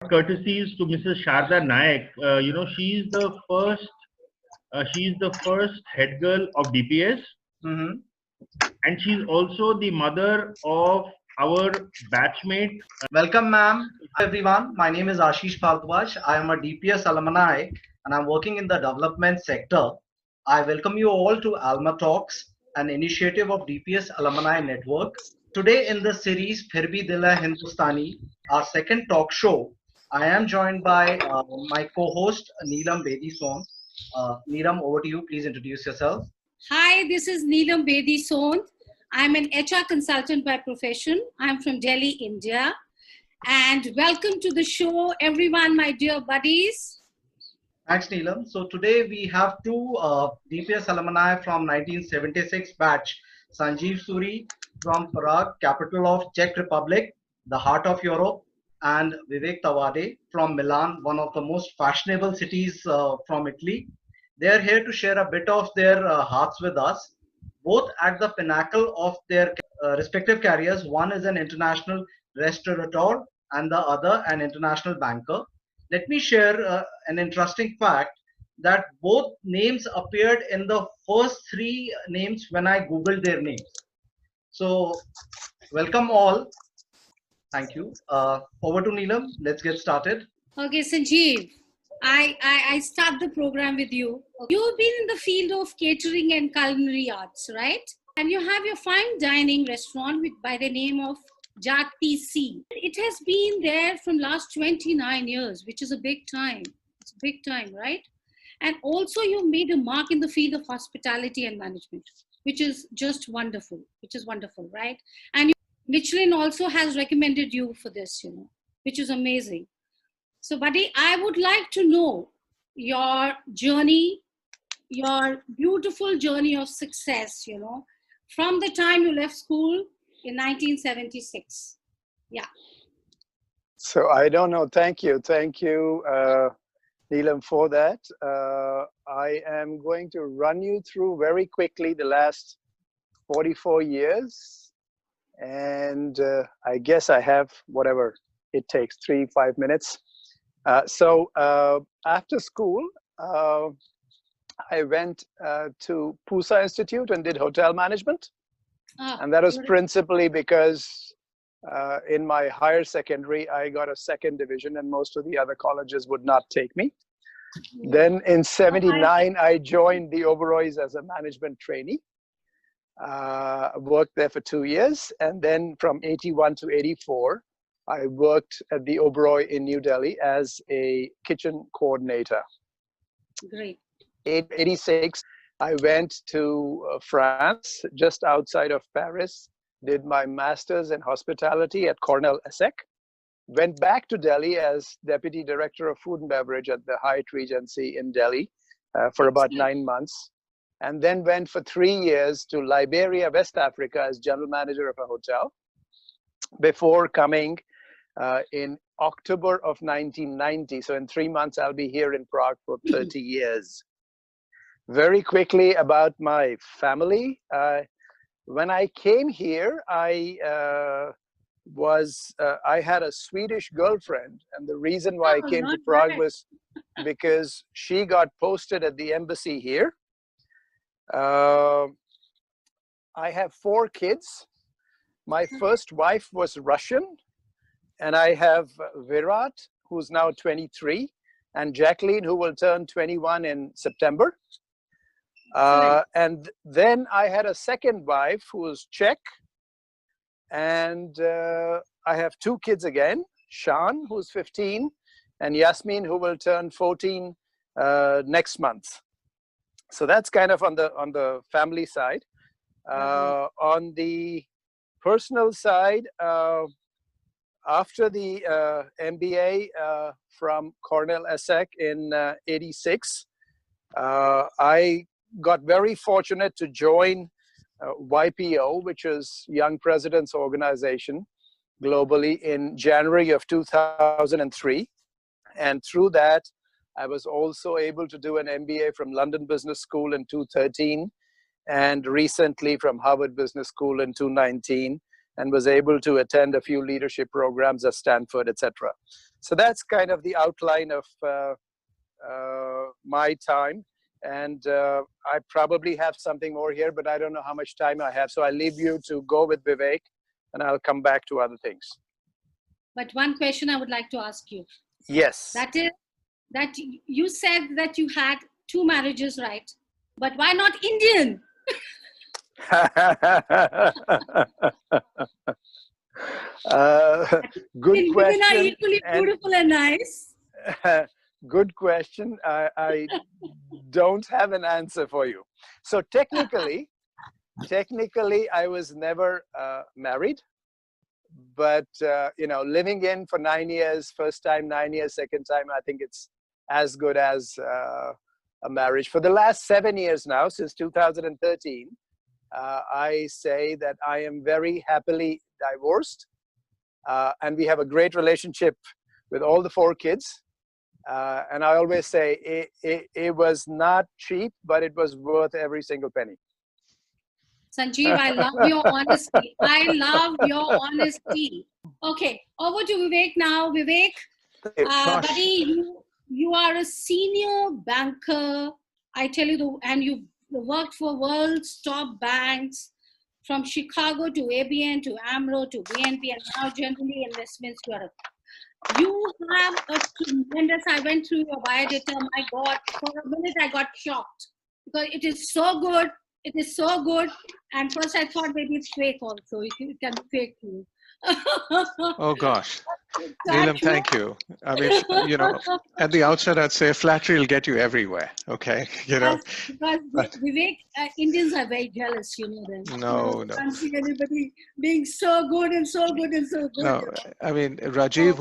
courtesies to Mrs. Sharda Naik. She's the first head girl of DPS, Mm-hmm. and she's also the mother of our batchmate. Welcome, ma'am. Hi, everyone. My name is Ashish Bhardwaj. I am a DPS alumni and I'm working in the development sector. I welcome you all to Alma Talks, an initiative of DPS Alumni Network. Today in the series Phir Bhi Dil Hai Hindustani, our second talk show, I am joined by my co-host Neelam Bedi Son. Neelam, over to you. Please introduce yourself. Hi, this is Neelam Bedi Son. I'm an HR consultant by profession. I'm from Delhi, India. And welcome to the show, everyone, my dear buddies. Thanks, Neelam. So today we have two DPS alumni from 1976 batch. Sanjeev Suri from Prague, capital of Czech Republic, the heart of Europe, and Vivek Tawade from Milan, one of the most fashionable cities from Italy. They are here to share a bit of their hearts with us, both at the pinnacle of their respective careers. One is an international restaurateur and the other an international banker. Let me share an interesting fact that both names appeared in the first three names when I googled their names. So welcome all. Thank you. Over to Neelam. Let's get started. Okay, Sanjeev, I start the program with you. You've been in the field of catering and culinary arts, right? And you have your fine dining restaurant by the name of Jati C. It has been there from last 29 years, which is a big time. It's a big time, right? And also you made a mark in the field of hospitality and management, which is just wonderful, right? And Michelin also has recommended you for this, which is amazing. So, buddy, I would like to know your journey, your beautiful journey of success, from the time you left school in 1976. Yeah. So I don't know. Thank you, Neelam, for that. I am going to run you through very quickly the last 44 years. And I guess I have whatever it takes, 3-5 minutes. So after school, I went to Pusa Institute and did hotel management. And that was principally because in my higher secondary, I got a second division and most of the other colleges would not take me. Then in 79, I joined the Oberois as a management trainee. Worked there for 2 years. And then from 81 to 84, I worked at the Oberoi in New Delhi as a kitchen coordinator. Great. 86, I went to France, just outside of Paris, did my master's in hospitality at Cornell ESSEC, went back to Delhi as Deputy Director of Food and Beverage at the Hyatt Regency in Delhi for about 9 months, and then went for 3 years to Liberia, West Africa as General Manager of a hotel before coming in October of 1990. So in 3 months, I'll be here in Prague for 30 years. Very quickly about my family. When I came here, I had a Swedish girlfriend, and the reason why I came to Prague was because she got posted at the embassy here. I have 4 kids. My first wife was Russian, and I have Virat, who's now 23, and Jacqueline, who will turn 21 in September. And then I had a second wife who was Czech, and I have 2 kids again, Shan, who's 15, and Yasmin, who will turn 14 next month. So that's kind of on the family side. On the personal side, after the MBA from Cornell ESSEC in 86, I got very fortunate to join YPO, which is Young Presidents Organization globally, in January of 2003. And through that, I was also able to do an MBA from London Business School in 2013, and recently from Harvard Business School in 2019. and was able to attend a few leadership programs at Stanford, etc. So that's kind of the outline of my time. And I probably have something more here, but I don't know how much time I have. So I'll leave you to go with Vivek, and I'll come back to other things. But one question I would like to ask you. Yes. That is, that you said that you had 2 marriages, right? But why not Indian? Good question. Women are equally beautiful and nice. Good question. I don't have an answer for you. So technically, I was never married, but you know, living in for 9 years, first time 9 years, second time, I think it's as good as a marriage. For the last 7 years now, since 2013, I say that I am very happily divorced, and we have a great relationship with all the 4 kids. And I always say it was not cheap, but it was worth every single penny. Sanjeev, I love your honesty. I love your honesty. Okay, over to Vivek now. Vivek, buddy, you are a senior banker. I tell you, and you worked for world's top banks, from Chicago to ABN to AMRO to BNP, and now generally Investments Europe. You have a tremendous, I went through your biodata, my God, for a minute I got shocked because it is so good. It is so good. And first I thought maybe it's fake also. It can be fake too. Oh gosh. Neelam, thank you. I mean, you know, at the outset, I'd say flattery will get you everywhere. Okay, you know. Because Vivek, Indians are very jealous, you know them. No. Can't see anybody being so good and so good and so good. No, I mean, Rajiv,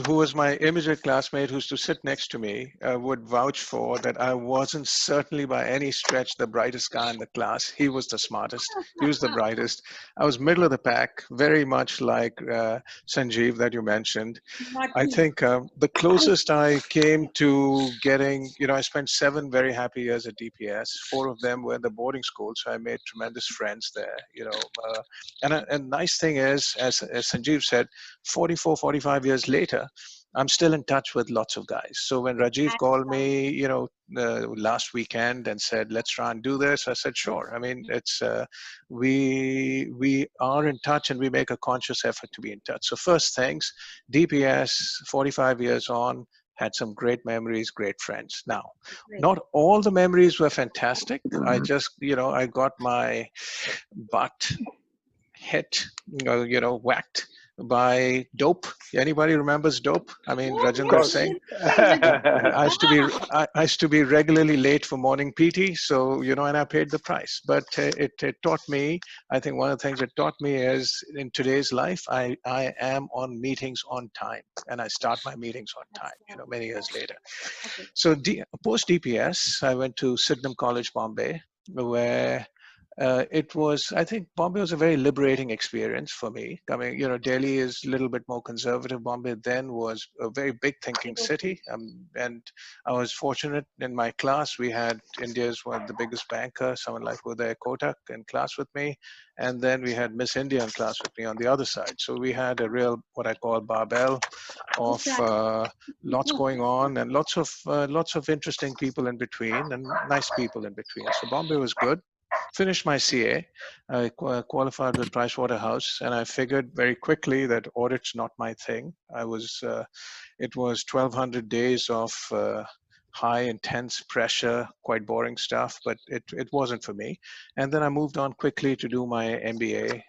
who was my immediate classmate, who used to sit next to me, would vouch for that I wasn't certainly by any stretch the brightest guy in the class. He was the smartest. He was the brightest. I was middle of the pack, very much like Sanjeev that you mentioned. I think the closest I came to getting, you know, I spent 7 very happy years at DPS. 4 of them were in the boarding school, so I made tremendous friends there, you know. And a nice thing is, as Sanjeev said, 44, 45 years later, I'm still in touch with lots of guys. So when Rajiv called me, you know, last weekend and said, let's try and do this, I said, sure. I mean, it's, we are in touch and we make a conscious effort to be in touch. So first things, DPS, 45 years on, had some great memories, great friends. Now, not all the memories were fantastic. I just, you know, I got my butt hit, you know, whacked by dope. Anybody remembers dope? I mean, Rajinder Singh. I used to be regularly late for morning PT, so, you know, and I paid the price. But it taught me, I think one of the things it taught me is in today's life, I am on meetings on time, and I start my meetings on time, you know, many years later. So post DPS, I went to Sydenham College, Bombay, where it was, I think Bombay was a very liberating experience for me. I mean, you know, Delhi is a little bit more conservative. Bombay then was a very big thinking city. And I was fortunate in my class. We had India's one of the biggest banker, someone like Uday Kotak in class with me. And then we had Miss India in class with me on the other side. So we had a real, what I call barbell of lots going on and lots of interesting people in between and nice people in between. So Bombay was good. Finished my CA, I qualified with Pricewaterhouse, and I figured very quickly that audit's not my thing. It was 1,200 days of high, intense pressure, quite boring stuff, but it wasn't for me. And then I moved on quickly to do my MBA.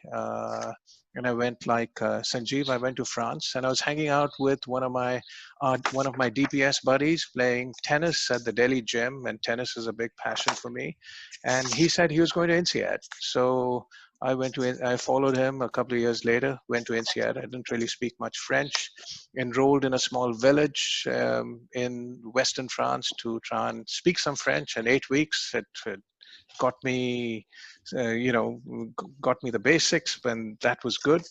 And I went like Sanjeev, I went to France, and I was hanging out with one of my DPS buddies playing tennis at the Delhi gym, and tennis is a big passion for me. And he said he was going to INSEAD. So I followed him a couple of years later, went to INSEAD. I didn't really speak much French, enrolled in a small village in Western France to try and speak some French. In 8 weeks, it got me, got me the basics, and that was good.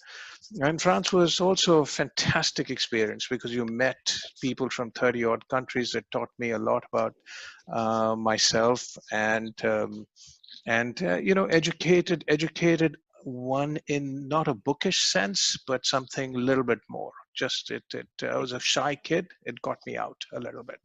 And France was also a fantastic experience because you met people from 30 odd countries that taught me a lot about myself and educated one in not a bookish sense, but something a little bit more. Just I was a shy kid. It got me out a little bit.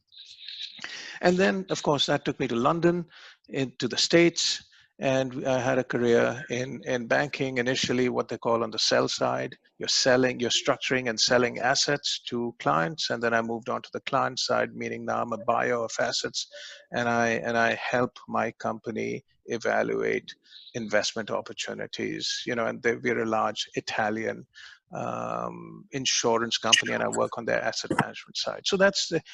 And then, of course, that took me to London, into the States, and I had a career in banking, initially what they call on the sell side. You're structuring and selling assets to clients. And then I moved on to the client side, meaning now I'm a buyer of assets, and I help my company evaluate investment opportunities. And we're a large Italian insurance company, and I work on their asset management side.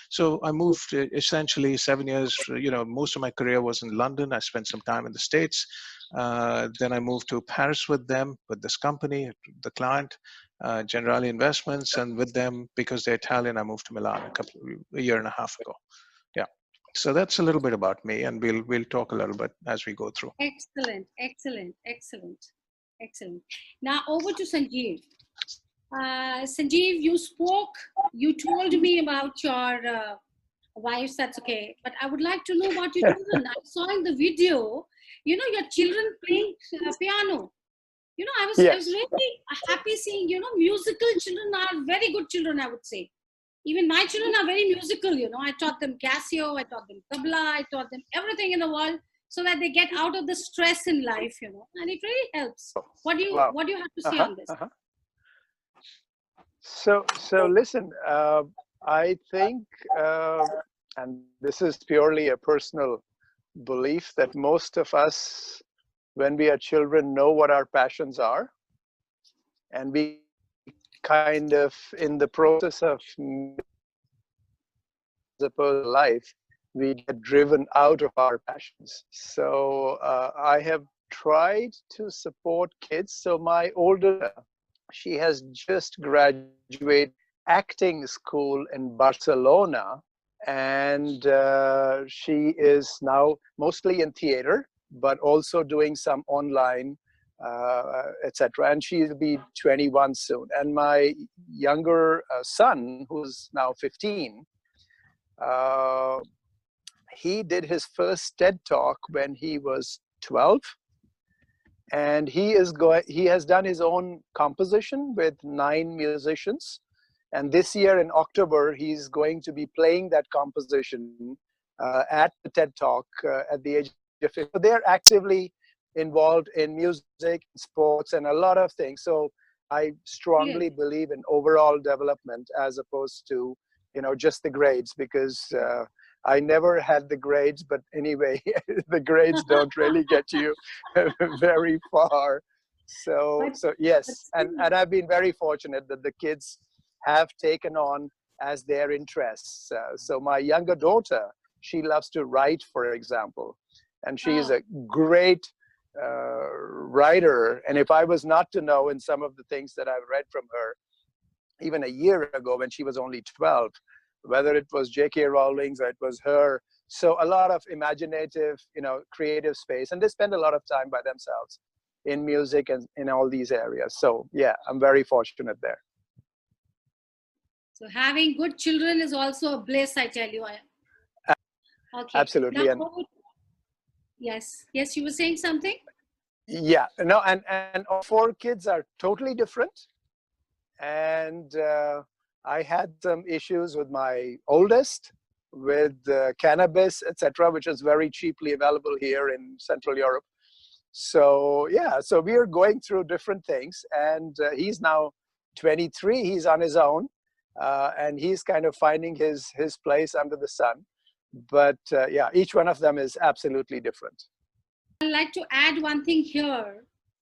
So I moved essentially 7 years. Most of my career was in London. I spent some time in the States. Then I moved to Paris with them, with this company, the client, Generali Investments, and with them, because they're Italian, I moved to Milan a year and a half ago. Yeah. So that's a little bit about me, and we'll talk a little bit as we go through. Excellent, excellent, excellent, excellent. Now over to Sanjeev. Sanjeev, you told me about your wives, that's okay. But I would like to know about your children. I saw in the video, your children playing piano. I was really happy seeing, musical children are very good children, I would say. Even my children are very musical, I taught them Casio, I taught them tabla, I taught them everything in the world so that they get out of the stress in life, and it really helps. What do you have to say on this? So listen, I think, and this is purely a personal belief, that most of us, when we are children, know what our passions are, and we kind of, in the process of life, we get driven out of our passions. So I have tried to support kids. So my older, she has just graduated acting school in Barcelona, and she is now mostly in theater, but also doing some online, etc. And she'll be 21 soon. And my younger son, who's now 15, he did his first TED Talk when he was 12. And he has done his own composition with 9 musicians. And this year in October, he's going to be playing that composition at the TED Talk at the age of 50. So they're actively involved in music, sports, and a lot of things. So I strongly believe in overall development as opposed to, just the grades, because I never had the grades, but anyway, the grades don't really get you very far. So yes, and I've been very fortunate that the kids have taken on as their interests. So my younger daughter, she loves to write, for example, and she is a great writer. And if I was not to know in some of the things that I've read from her, even a year ago when she was only 12, whether it was J.K. Rowling's or it was her. So a lot of imaginative, creative space. And they spend a lot of time by themselves in music and in all these areas. So yeah, I'm very fortunate there. So having good children is also a bliss, I tell you. Okay. Absolutely. Now, yes, you were saying something? Yeah, no, and all 4 kids are totally different. And I had some issues with my oldest, with cannabis, etc., which is very cheaply available here in Central Europe. So yeah, so we are going through different things, and he's now 23. He's on his own, and he's kind of finding his place under the sun. But yeah, each one of them is absolutely different. I'd like to add one thing here,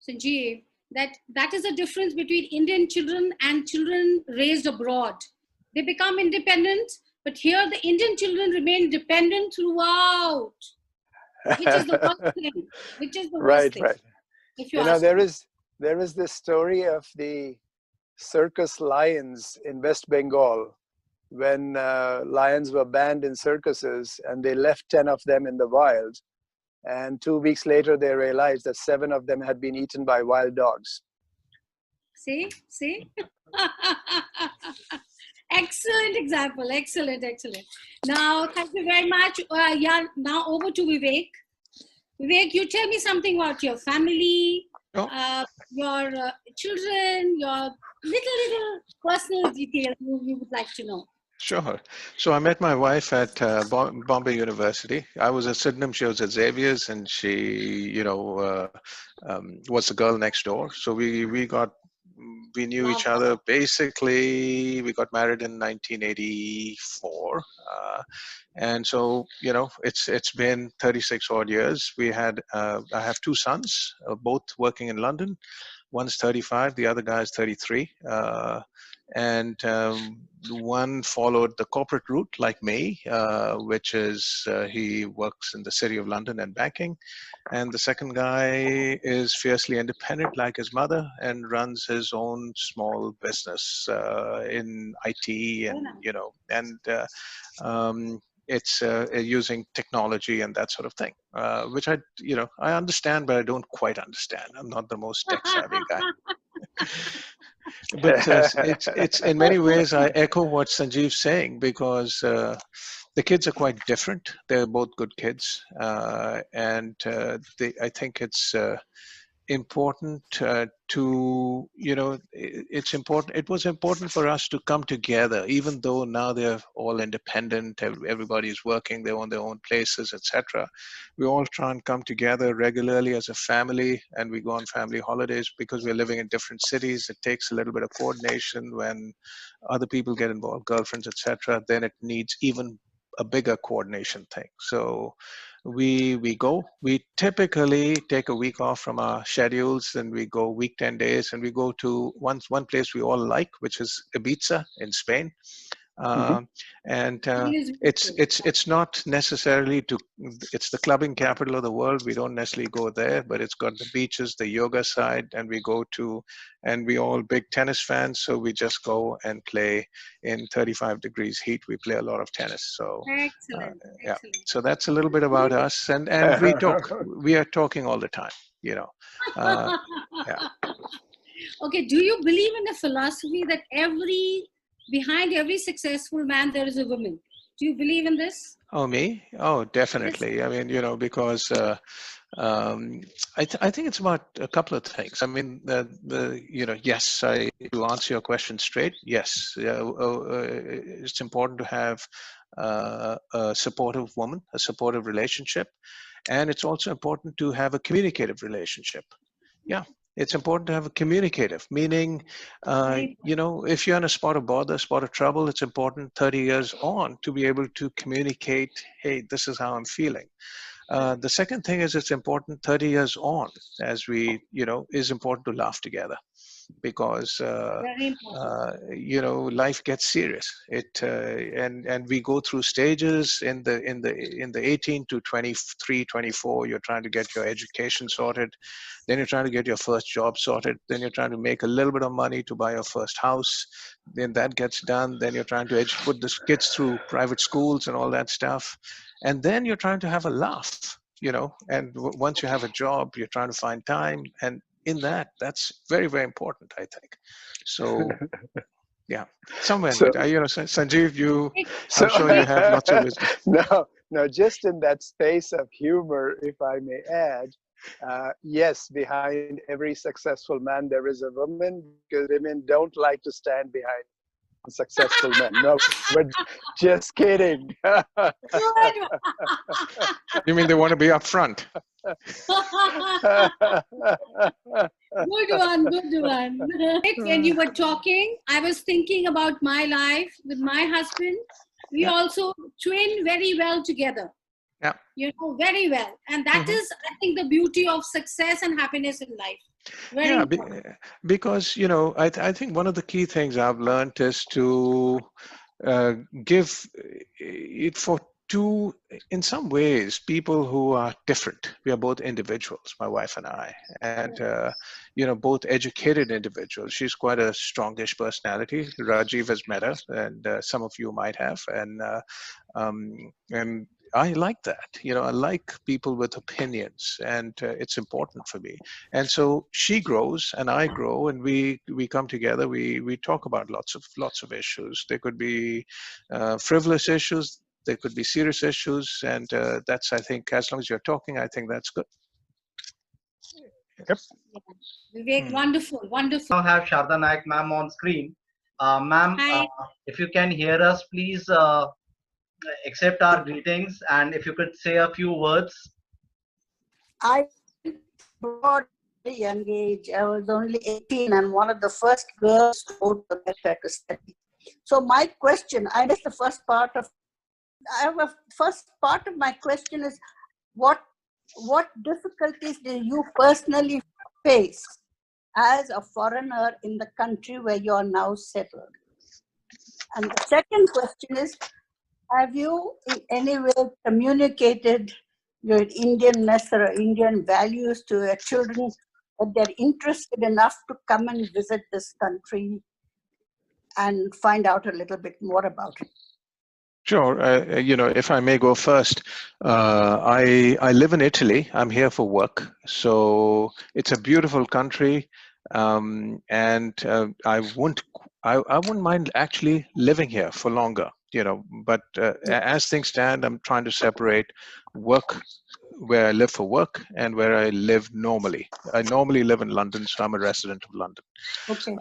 Sanjeev. That is the difference between Indian children and children raised abroad. They become independent, but here the Indian children remain dependent throughout, which is the worst thing. Which is the worst thing. Right. If you ask there is this story of the circus lions in West Bengal, when lions were banned in circuses, and they left 10 of them in the wild. And 2 weeks later, they realized that 7 of them had been eaten by wild dogs. See? Excellent example. Excellent. Now, thank you very much. Now over to Vivek. Vivek, you tell me something about your family, Oh, your children, your little personal details you would like to know. sure. So I met my wife at Bombay University. I was at Sydenham, she was at Xavier's, and she, was the girl next door. So we knew each other. Basically, we got married in 1984. And so, it's been 36 odd years. I have two sons, both working in London. One's 35, the other guy's 33. And one followed the corporate route like me, which is he works in the City of London and banking. And the second guy is fiercely independent like his mother and runs his own small business in IT and it's using technology and that sort of thing, which I understand, but I don't quite understand. I'm not the most tech savvy guy. But it's in many ways I echo what Sanjeev's saying, because the kids are quite different. They're both good kids, and I think it's important it's important. It was important for us to come together, even though now they're all independent. Everybody's working, they own their own places, etc. We all try and come together regularly as a family, and we go on family holidays. Because we're living in different cities, it takes a little bit of coordination. When other people get involved, girlfriends, etc., then it needs even a bigger coordination thing. So we typically take a week off from our schedules, and we go week 10 days, and we go to one place we all like, which is Ibiza in Spain. And it's not necessarily it's the clubbing capital of the world. We don't necessarily go there, but it's got the beaches, the yoga side, and we all big tennis fans, so we just go and play in 35 degrees heat. We play a lot of tennis. So Excellent. yeah, so that's a little bit about us, and we are talking all the time, yeah. Okay, do you believe in the philosophy that behind every successful man there is a woman? Do you believe in this? Oh, me? Oh, definitely. Yes. I mean, because I think it's about a couple of things. I mean, yes, to answer your question straight, yes, it's important to have a supportive woman, a supportive relationship, and it's also important to have a communicative relationship. Yeah. It's important to have a communicative, meaning, if you're in a spot of bother, spot of trouble, it's important 30 years on to be able to communicate, hey, this is how I'm feeling. The second thing is it's important 30 years on, as is important to laugh together, because life gets serious. And we go through stages in the 18 to 23, 24. You're trying to get your education sorted, then you're trying to get your first job sorted, then you're trying to make a little bit of money to buy your first house, then that gets done, then you're trying to put the kids through private schools and all that stuff, and then you're trying to have a laugh, and once you have a job, you're trying to find time, and in that's very, very important, I think. So yeah, somewhere in Sanjeev, I'm sure you have lots of wisdom. No, just in that space of humor, if I may add, yes, behind every successful man there is a woman, because women don't like to stand behind successful men. No, but just kidding. You mean they want to be up front? Good one. When you were talking, I was thinking about my life with my husband. We also twin very well together. Yeah. Very well. And that is, I think, the beauty of success and happiness in life. Because, I think one of the key things I've learned is to give it for two, in some ways, people who are different. We are both individuals, my wife and I, and both educated individuals. She's quite a strongish personality. Rajiv has met her, and some of you might have, and I like that. I like people with opinions, and it's important for me. And so she grows, and I grow, and we come together. We talk about lots of issues. There could be frivolous issues. There could be serious issues, and that's, I think, as long as you're talking, I think that's good. Yep. Vivek, wonderful, wonderful. Now have Sharda Naik ma'am on screen. Ma'am, Hi. if you can hear us, please accept our greetings, and if you could say a few words. I brought at a young age. I was only 18 and one of the first girls to go to America to study. So my question, I missed the first part of, first part of my question is, what difficulties do you personally face as a foreigner in the country where you are now settled? And the second question is, have you in any way communicated your Indianness or Indian values to your children, that they're interested enough to come and visit this country and find out a little bit more about it? Sure. If I may go first, I live in Italy. I'm here for work, so it's a beautiful country, and I wouldn't mind actually living here for longer. But as things stand, I'm trying to separate work, where I live for work, and where I live normally. I normally live in London, so I'm a resident of London. Okay.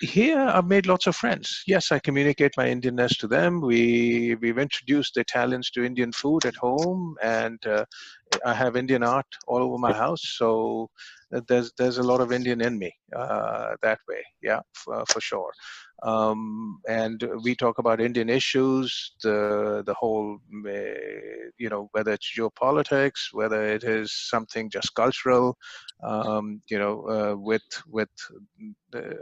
Here, I've made lots of friends. Yes, I communicate my Indianness to them. We've introduced the Italians to Indian food at home, and I have Indian art all over my house. So there's a lot of Indian in me that way. Yeah, for sure. And we talk about Indian issues, the whole, whether it's geopolitics, whether it is something just cultural, with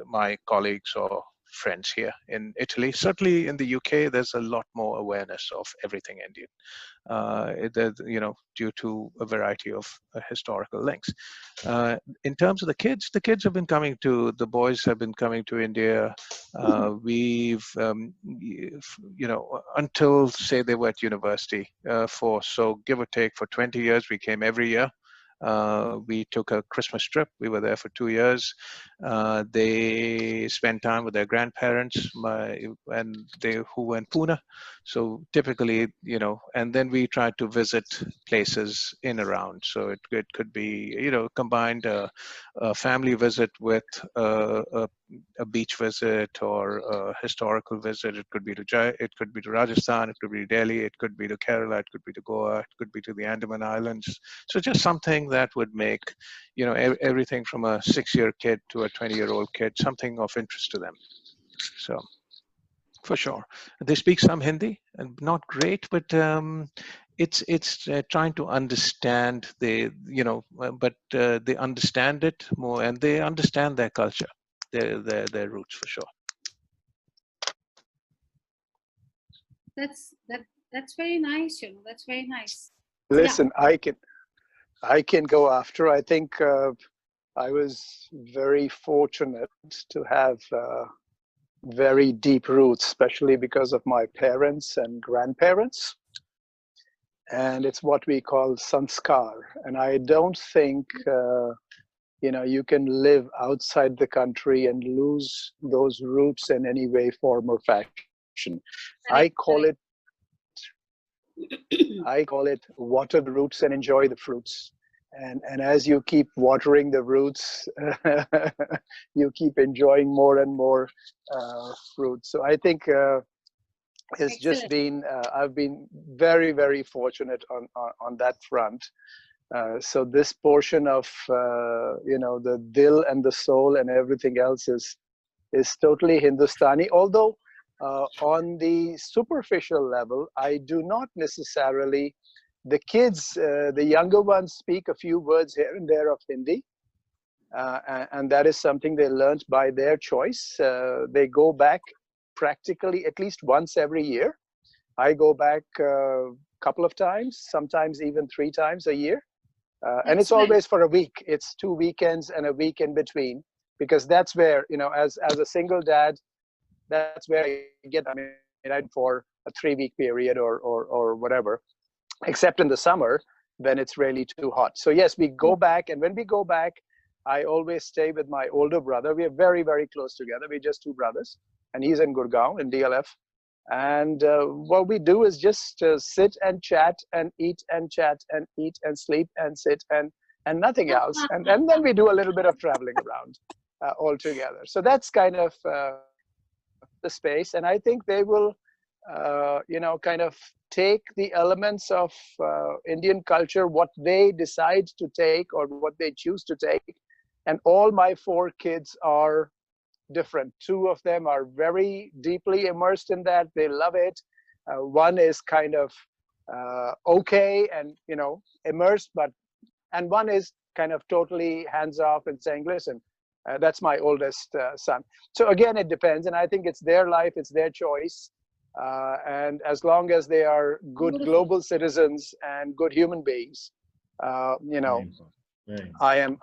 my colleagues or friends here in Italy. Certainly in the UK, there's a lot more awareness of everything Indian, due to a variety of historical links. In terms of the kids have been coming to, the boys have been coming to India. We've, until say they were at university, so give or take for 20 years, we came every year. We took a Christmas trip. We were there for 2 years. They spent time with their grandparents, who were in Pune. So typically, and then we tried to visit places in around. So it could be, combined a family visit with a beach visit or a historical visit. It could be to Rajasthan, it could be to Delhi, it could be to Kerala, it could be to Goa, it could be to the Andaman Islands. So just something that would make, everything from a 6-year kid to a 20-year-old kid, something of interest to them. So for sure. They speak some Hindi, and not great, but it's trying to understand but they understand it more, and they understand their culture, their roots, for sure. That's very nice. That's very nice. Listen, yeah. I can go after. I think I was very fortunate to have very deep roots, especially because of my parents and grandparents. And it's what we call sanskar. And I don't think, you can live outside the country and lose those roots in any way, form, or fashion. I call it water the roots and enjoy the fruits. And as you keep watering the roots, you keep enjoying more and more fruits. So I think it's just been, I've been very, very fortunate on that front. So this portion of, the dil and the soul and everything else is totally Hindustani. Although on the superficial level, I do not necessarily, the kids, the younger ones speak a few words here and there of Hindi. And that is something they learned by their choice. They go back practically at least once every year. I go back a couple of times, sometimes even 3 times a year. And it's always for a week. It's 2 weekends and a week in between, because that's where, as a single dad, that's where I get, for a 3-week period or whatever, except in the summer, when it's really too hot. So yes, we go back, and when we go back, I always stay with my older brother. We are very, very close together. We're just 2 brothers, and he's in Gurgaon in DLF. And what we do is just sit and chat and eat and chat and eat and sleep and sit and nothing else. And then we do a little bit of traveling around all together. So that's kind of the space. And I think they will, kind of take the elements of Indian culture, what they decide to take or what they choose to take. And all my 4 kids are different. 2 of them are very deeply immersed in that. They love it. One is kind of okay and, immersed, and one is kind of totally hands off and saying, listen, that's my oldest son. So again, it depends. And I think it's their life, it's their choice. And as long as they are good global citizens and good human beings, I am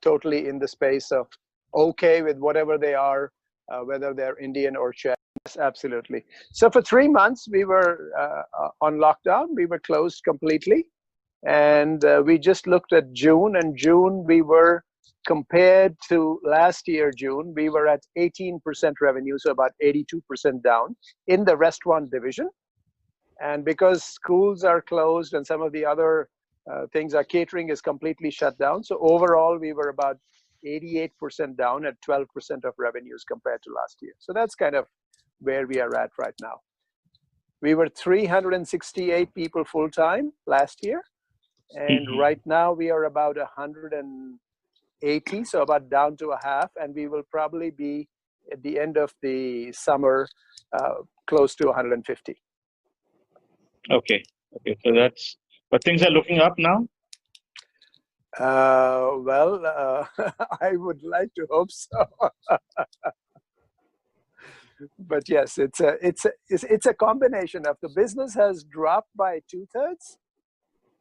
totally in the space of okay with whatever they are, whether they're Indian or Czech. Yes, absolutely. So for 3 months, we were on lockdown. We were closed completely. And we just looked at June. And June, we were, compared to last year, June, we were at 18% revenue, so about 82% down in the restaurant division. And because schools are closed and some of the other things, our catering is completely shut down. So overall, we were about 88% down at 12% of revenues compared to last year. So that's kind of where we are at right now. We were 368 people full-time last year. And right now we are about 180, so about down to a half. And we will probably be at the end of the summer close to 150. Okay. So but things are looking up now. I would like to hope so. But yes, it's a combination of the business has dropped by 2/3,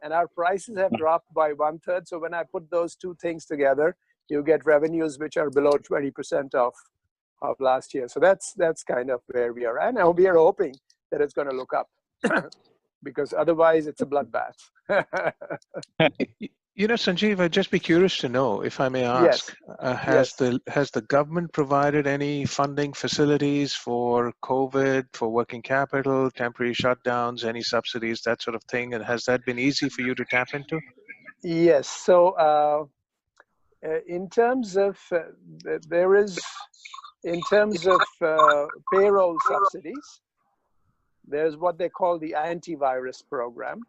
and our prices have dropped by 1/3. So when I put those 2 things together, you get revenues which are below 20% of last year. So that's kind of where we are. And now we are hoping that it's going to look up, because otherwise it's a bloodbath. Sanjeev, I'd just be curious to know, if I may ask, has the government provided any funding facilities for COVID, for working capital, temporary shutdowns, any subsidies, that sort of thing? And has that been easy for you to tap into? Yes. So in terms of payroll subsidies, there's what they call the antivirus program.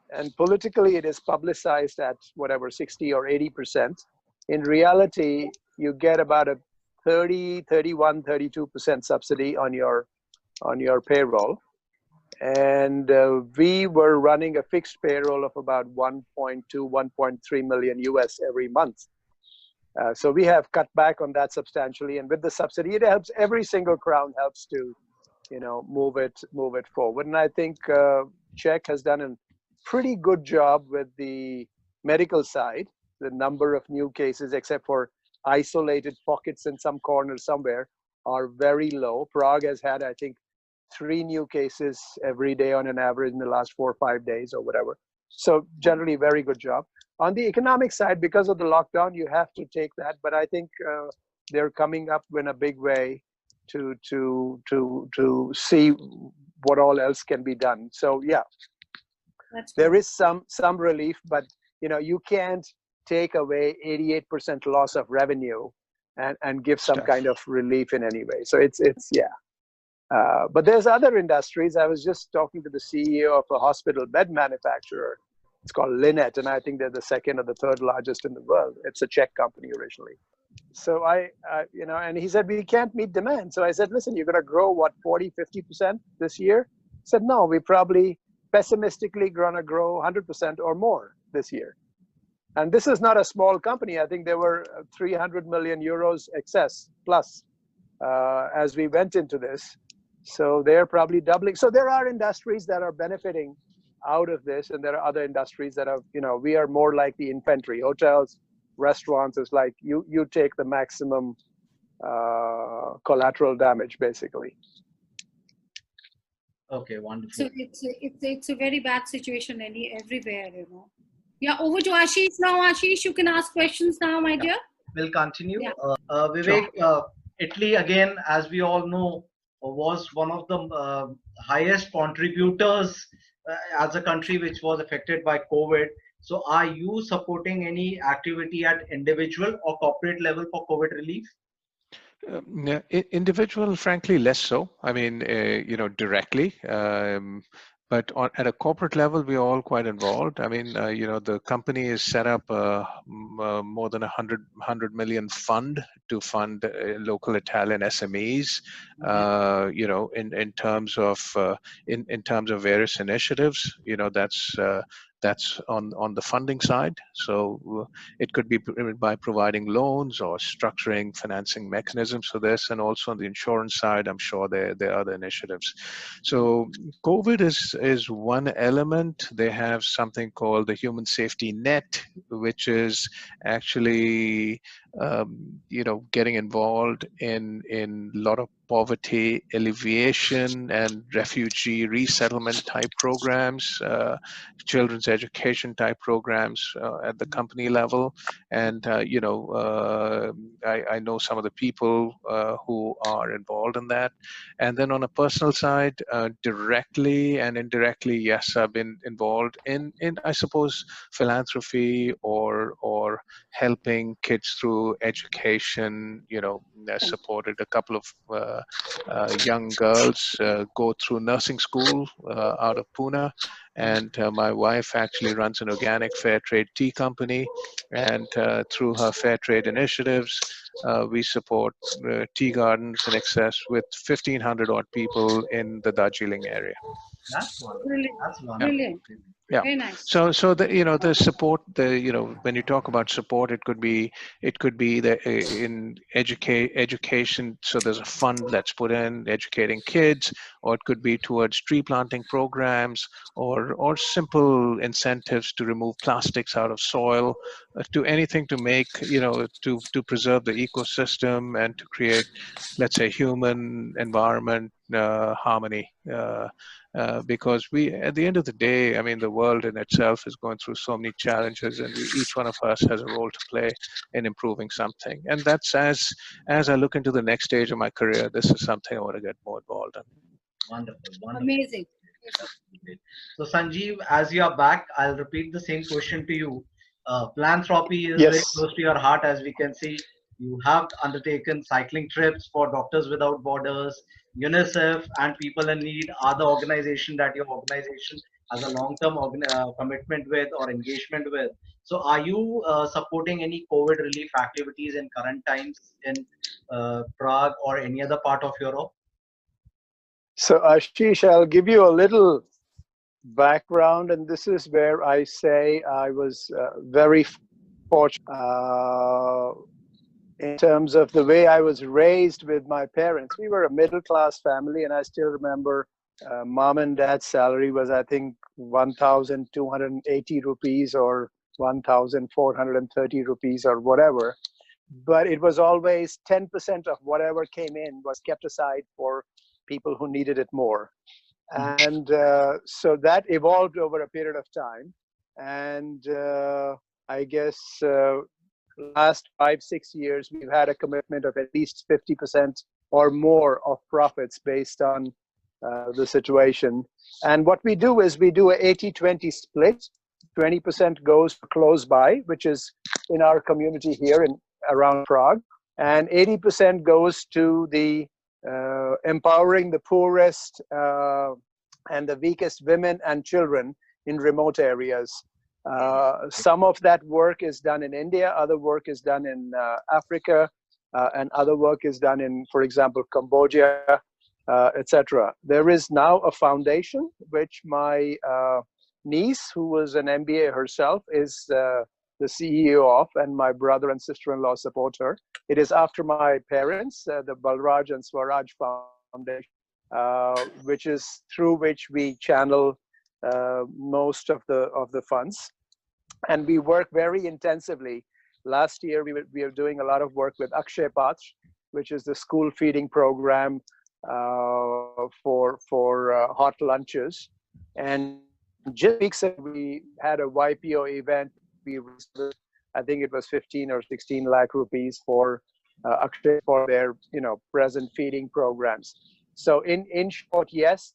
And politically, it is publicized at whatever, 60 or 80%. In reality, you get about a 30, 31, 32% subsidy on your payroll. And we were running a fixed payroll of about 1.2, 1.3 million US every month. So we have cut back on that substantially. And with the subsidy, it helps, every single crown helps to, move it forward. And I think Czech has done a pretty good job with the medical side. The number of new cases, except for isolated pockets in some corner somewhere, are very low. Prague has had, I think, 3 new cases every day on an average in the last 4 or 5 days or whatever. So generally, very good job. On the economic side, because of the lockdown, you have to take that. But I think they're coming up in a big way to see what all else can be done. So yeah. There is some relief, but you can't take away 88% loss of revenue and give some kind of relief in any way. So it's but there's other industries. I was just talking to the CEO of a hospital bed manufacturer. It's called Linet, and I think they're the 2nd or the 3rd largest in the world. It's a Czech company originally. So and he said, we can't meet demand. So I said, listen, you're going to grow what, 40, 50% this year? He said, no, we probably pessimistically going to grow 100% or more this year. And this is not a small company. I think there were 300 million euros excess plus as we went into this. So they're probably doubling. So there are industries that are benefiting out of this, and there are other industries that are, we are more like the infantry. Hotels, restaurants is like you take the maximum collateral damage, basically. Okay, wonderful. So it's a very bad situation everywhere, Yeah, over to Ashish now. Ashish, you can ask questions now, my dear. We'll continue. Yeah. Vivek, Italy, again, as we all know, was one of the highest contributors as a country which was affected by COVID. So are you supporting any activity at individual or corporate level for COVID relief? Individual, frankly, less so. I mean, directly. But at a corporate level, we are all quite involved. I mean, the company is set up more than 100 million fund to fund local Italian SMEs. In terms of in terms of various initiatives, that's on the funding side. So it could be by providing loans or structuring financing mechanisms for this, and also on the insurance side, I'm sure there are other initiatives. So COVID is one element. They have something called the Human Safety Net, which is actually getting involved in a lot of poverty alleviation and refugee resettlement type programs, children's education type programs at the company level. And I know some of the people who are involved in that. And then on a personal side, directly and indirectly, yes, I've been involved in I suppose philanthropy or helping kids through education. I supported a couple of young girls go through nursing school out of Pune. And my wife actually runs an organic fair trade tea company. And through her fair trade initiatives, we support tea gardens in excess with 1,500 odd people in the Darjeeling area. That's wonderful. Brilliant. That's wonderful. Brilliant. Yeah. Very nice. So the support, when you talk about support, it could be in education. So there's a fund that's put in educating kids, or it could be towards tree planting programs, or simple incentives to remove plastics out of soil, to anything to make to preserve the ecosystem and to create, let's say, human environment harmony. Because at the end of the day, I mean, the world in itself is going through so many challenges, and each one of us has a role to play in improving something. And that's as I look into the next stage of my career, this is something I want to get more involved in. Wonderful, wonderful. Amazing. So Sanjeev, as you are back, I'll repeat the same question to you. Philanthropy is Yes. very close to your heart, as we can see. You have undertaken cycling trips for Doctors Without Borders, UNICEF, and People in Need are the organization that your organization has a long-term commitment with or engagement with. So are you supporting any COVID relief activities in current times in Prague or any other part of Europe? So Ashish, I'll give you a little background, and this is where I say I was very fortunate in terms of the way I was raised with my parents. We were a middle-class family, and I still remember mom and dad's salary was, I think, 1,280 rupees or 1,430 rupees or whatever. But it was always 10% of whatever came in was kept aside for people who needed it more. And so that evolved over a period of time. And I guess last 5-6 years, we've had a commitment of at least 50% or more of profits based on the situation. And what we do is we do a 80-20 split. 20% goes for close by, which is in our community here in around Prague, and 80% goes to the empowering the poorest and the weakest women and children in remote areas. Some of that work is done in India, other work is done in Africa, and other work is done in, for example, Cambodia, etc. There is now a foundation which my niece, who was an MBA herself, is the CEO of, and my brother and sister-in-law support her. It is after my parents, the Balraj and Swaraj Foundation, which is through which we channel most of the funds. And we work very intensively. Last year, we are doing a lot of work with Akshay Patra, which is the school feeding program for hot lunches. And just weeks ago, we had a YPO event. We raised, I think it was 15 or 16 lakh rupees for Akshay for their present feeding programs. So in short, yes,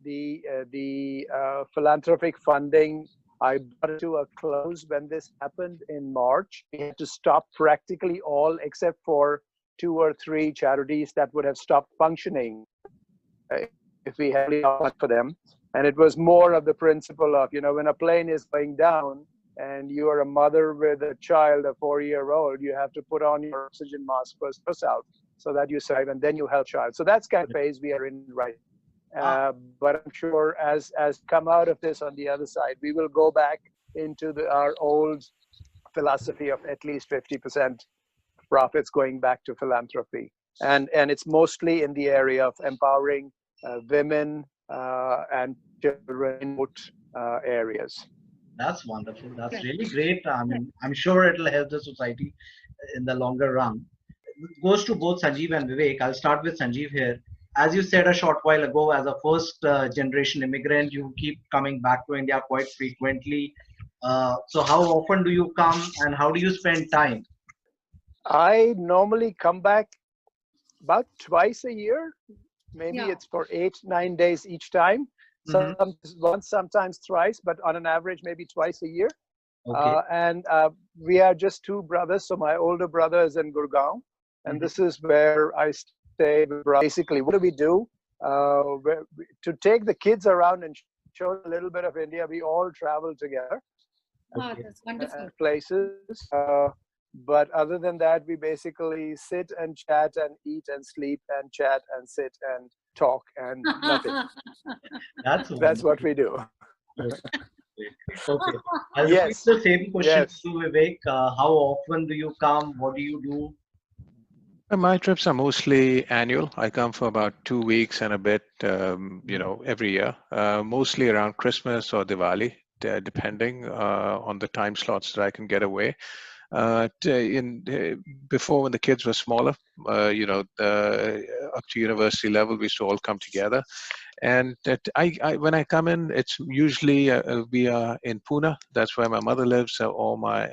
the philanthropic funding, I brought it to a close when this happened in March. We had to stop practically all except for 2 or 3 charities that would have stopped functioning if we had not for them. And it was more of the principle of, you know, when a plane is going down and you are a mother with a child, a 4-year-old, you have to put on your oxygen mask first yourself so that you survive, and then you help child. So that's kind of phase we are in right. But I'm sure as come out of this on the other side, we will go back into our old philosophy of at least 50% profits going back to philanthropy. And it's mostly in the area of empowering women and children in remote areas. That's wonderful. That's really great. I mean, I'm sure it'll help the society in the longer run. It goes to both Sanjeev and Vivek. I'll start with Sanjeev here. As you said a short while ago, as a first generation immigrant, you keep coming back to India quite frequently. So how often do you come and how do you spend time? I normally come back about twice a year. Maybe it's for 8-9 days each time. Once, sometimes thrice, but on an average, maybe twice a year. Okay. And we are just 2 brothers. So my older brother is in Gurgaon, and this is where I stay. Basically, what do we do? To take the kids around and show a little bit of India, we all travel together. Oh, that's wonderful. Places. But other than that, we basically sit and chat and eat and sleep and chat and sit and talk and nothing. That's what we do. Okay. I'll repeat the same question to Vivek. How often do you come? What do you do? My trips are mostly annual. I come for about 2 weeks and a bit, you know, every year, mostly around Christmas or Diwali, depending on the time slots that I can get away. Before, when the kids were smaller, you know, up to university level, we used to all come together. And that when I come in, it's usually we are in Pune. That's where my mother lives, or my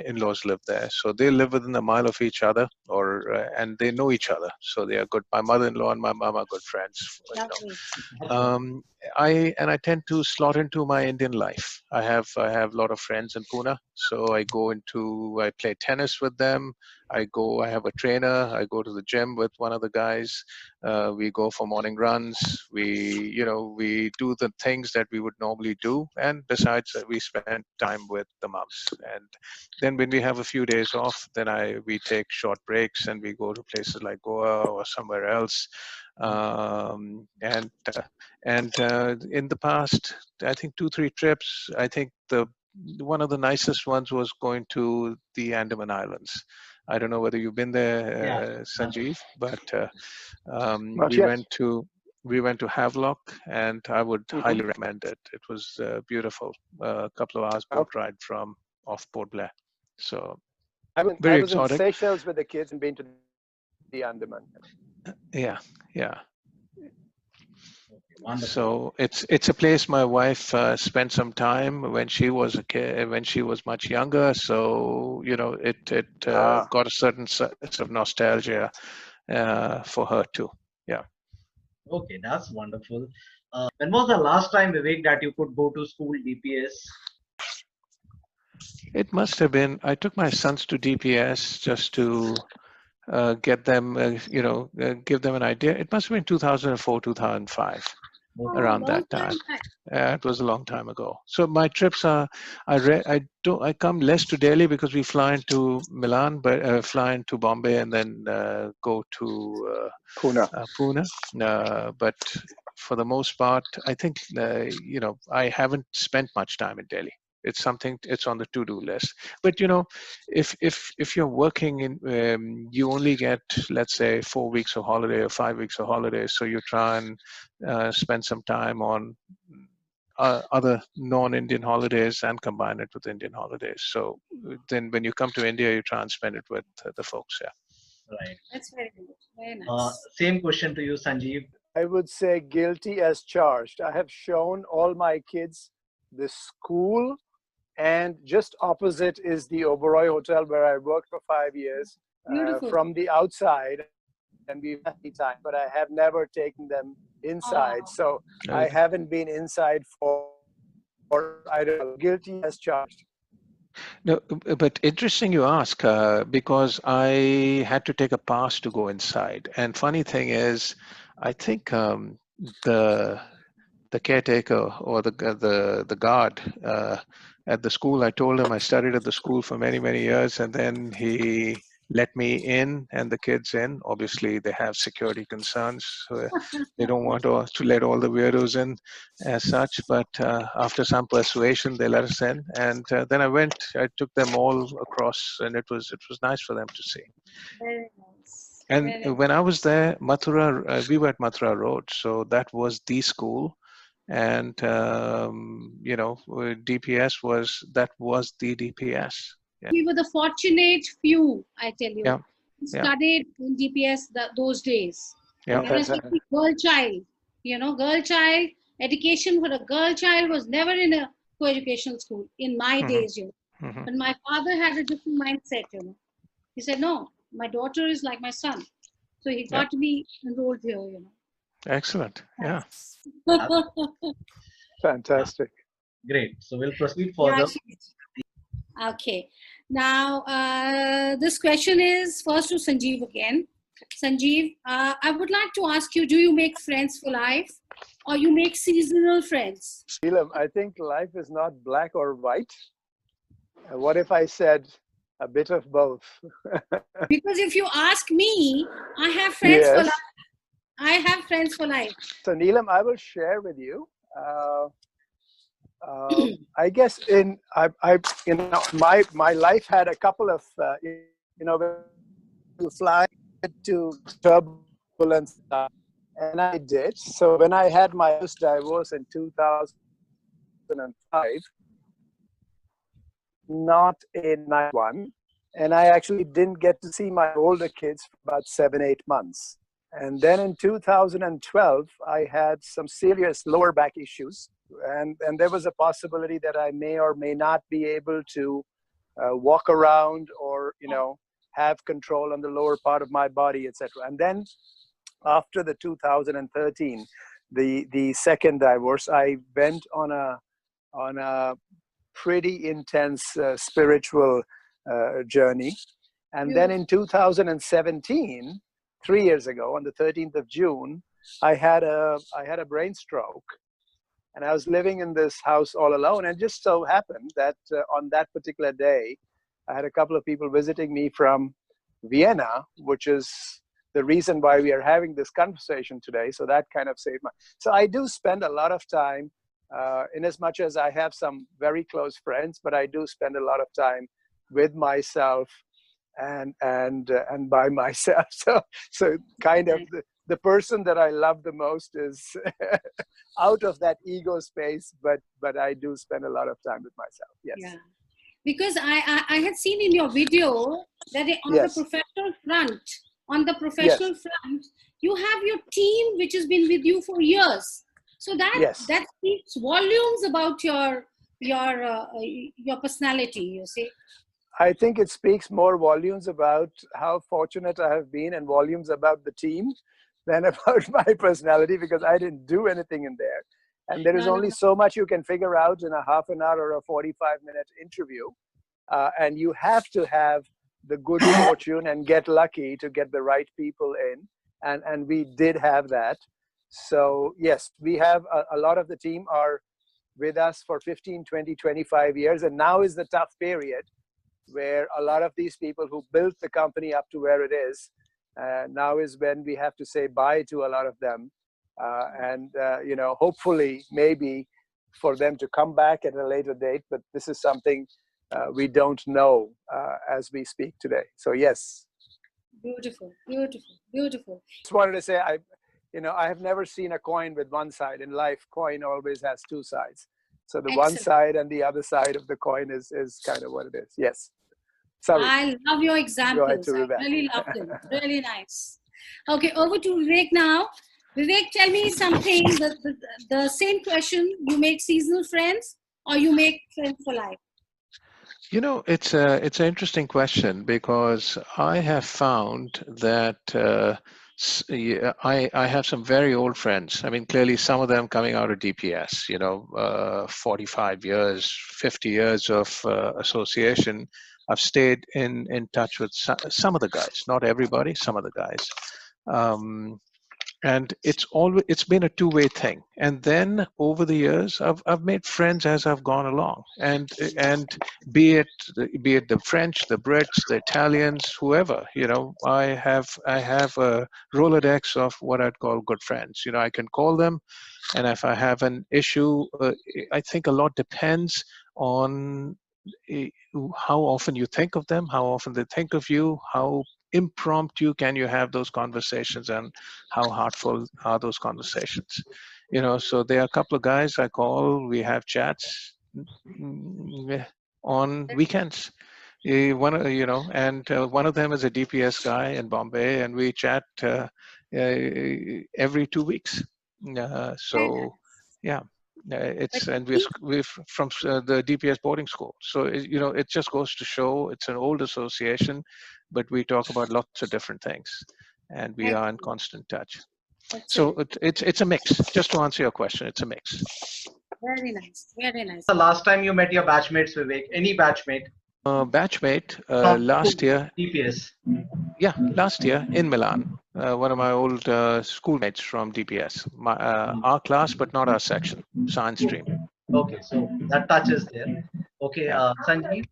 in-laws live there. So they live within a mile of each other, and they know each other. So they are good. My mother-in-law and my mom are good friends. You know. I tend to slot into my Indian life. I have a lot of friends in Pune, so I play tennis with them. I have a trainer. I go to the gym with one of the guys. We go for morning runs. We do the things that we would normally do. And besides, we spend time with the moms. And then when we have a few days off, then we take short breaks and we go to places like Goa or somewhere else. And in the past, I think 2-3 trips. I think one of the nicest ones was going to the Andaman Islands. I don't know whether you've been there, Sanjeev, but we went to Havelock, and I would highly recommend it. It was beautiful. A couple of hours boat ride from off Port Blair. So I was exotic. In Seychelles with the kids and been to the Andaman. Yeah. Wonderful. So it's a place my wife spent some time when she was a kid, when she was much younger. So you know, it got a certain sort of nostalgia for her too. Yeah. Okay, that's wonderful. When was the last time, Vivek, that you could go to school DPS? It must have been. I took my sons to DPS just to get them, give them an idea. It must have been 2004, 2005. Around that time. It was a long time ago. So my trips are, I come less to Delhi because we fly into Milan, but fly into Bombay and then go to Pune. But for the most part, I think I haven't spent much time in Delhi. It's something. It's on the to-do list. But you know, if you're working in, you only get, let's say, 4 weeks of holiday or 5 weeks of holiday. So you try and spend some time on other non-Indian holidays and combine it with Indian holidays. So then, when you come to India, you try and spend it with the folks. Yeah. Right. That's very good. Very nice. Same question to you, Sanjeev. I would say guilty as charged. I have shown all my kids the school. And just opposite is the Oberoi Hotel where I worked for 5 years. From the outside. and we've had time, but I have never taken them inside. Oh. So I haven't been inside for I don't know, guilty as charged. No, but interesting you ask, because I had to take a pass to go inside. And funny thing is, I think the caretaker or the guard at the school, I told him I studied at the school for many years, and then he let me in and the kids in. Obviously, they have security concerns. So they don't want to let all the weirdos in as such, but after some persuasion, they let us in. And then I took them all across, and it was nice for them to see. Very nice. And Very when I was there, Mathura, we were at Mathura Road, so that was the school. And you know, DPS was the DPS. Yeah. We were the fortunate few, I tell you, Yeah. who studied in DPS those days. Yeah. And especially girl child, you know, girl child education for a girl child was never in a co-educational school in my days, you know. But my father had a different mindset, you know. He said, no, my daughter is like my son. So he got me enrolled here, you know. Excellent. Yeah. Fantastic. Great. So we'll proceed further. Okay. Now, this question is first to Sanjeev again. Sanjeev, I would like to ask you, do you make friends for life or you make seasonal friends? Neelam, I think life is not black or white. What if I said a bit of both? Because if you ask me, I have friends for life. I have friends for life. So Neelam, I will share with you. I guess my life had a couple of you know, to fly to turbulence, and I did. So when I had my first divorce in 2005, not a nice one, and I actually didn't get to see my older kids for about 7-8 months. And then in 2012, I had some serious lower back issues. And there was a possibility that I may or may not be able to walk around or, you know, have control on the lower part of my body, etc. And then after the 2013, the second divorce, I went on a pretty intense spiritual journey. And then in 2017, 3 years ago, on the 13th of June, I had a brain stroke. And I was living in this house all alone. And just so happened that on that particular day, I had a couple of people visiting me from Vienna, which is the reason why we are having this conversation today. So that kind of saved my... So I do spend a lot of time, in as much as I have some very close friends, but I do spend a lot of time with myself and by myself. So kind of the person that I love the most is out of that ego space, but I do spend a lot of time with myself. Yes. Yeah. Because I had seen in your video that on the professional front, you have your team which has been with you for years. So that speaks volumes about your personality, you see. I think it speaks more volumes about how fortunate I have been and volumes about the team than about my personality, because I didn't do anything in there. And there is only so much you can figure out in a half an hour or a 45-minute interview. And you have to have the good fortune and get lucky to get the right people in. And we did have that. So yes, we have a lot of the team are with us for 15, 20, 25 years. And now is the tough period where a lot of these people who built the company up to where it is, now is when we have to say bye to a lot of them. You know, hopefully, maybe for them to come back at a later date, but this is something we don't know as we speak today. So yes. Beautiful, beautiful, beautiful. Just wanted to say, I have never seen a coin with one side. In life, coin always has two sides. So the one side and the other side of the coin is kind of what it is. Yes. Sorry. I love your examples. I really loved them. Really nice. Okay, over to Vivek now. Vivek, tell me something. The same question. You make seasonal friends or you make friends for life? You know, it's an interesting question, because I have found that Yeah, I have some very old friends. I mean, clearly some of them coming out of DPS, 45 years, 50 years of association. I've stayed in touch with some of the guys, not everybody, some of the guys. And it's been a two-way thing. And then over the years, I've made friends as I've gone along, and be it the French, the Brits, the Italians, whoever, I have a Rolodex of what I'd call good friends. I can call them, and if I have an issue, I think a lot depends on how often you think of them, how often they think of you, how impromptu can you have those conversations, and how heartful are those conversations. So there are a couple of guys I call, we have chats on weekends. One of them is a DPS guy in Bombay, and we chat every 2 weeks. So yeah, we're from the DPS boarding school. So it just goes to show it's an old association, but we talk about lots of different things, and we are in constant touch. So it's a mix. Just to answer your question, it's a mix. Very nice, very nice. The last time you met your batchmates, Vivek, any batchmate? Batchmate last year. DPS. Yeah, last year in Milan. One of my old schoolmates from DPS, our class, but not our section, science stream. Okay, so that touches there. Okay, Yeah. Sanjeev?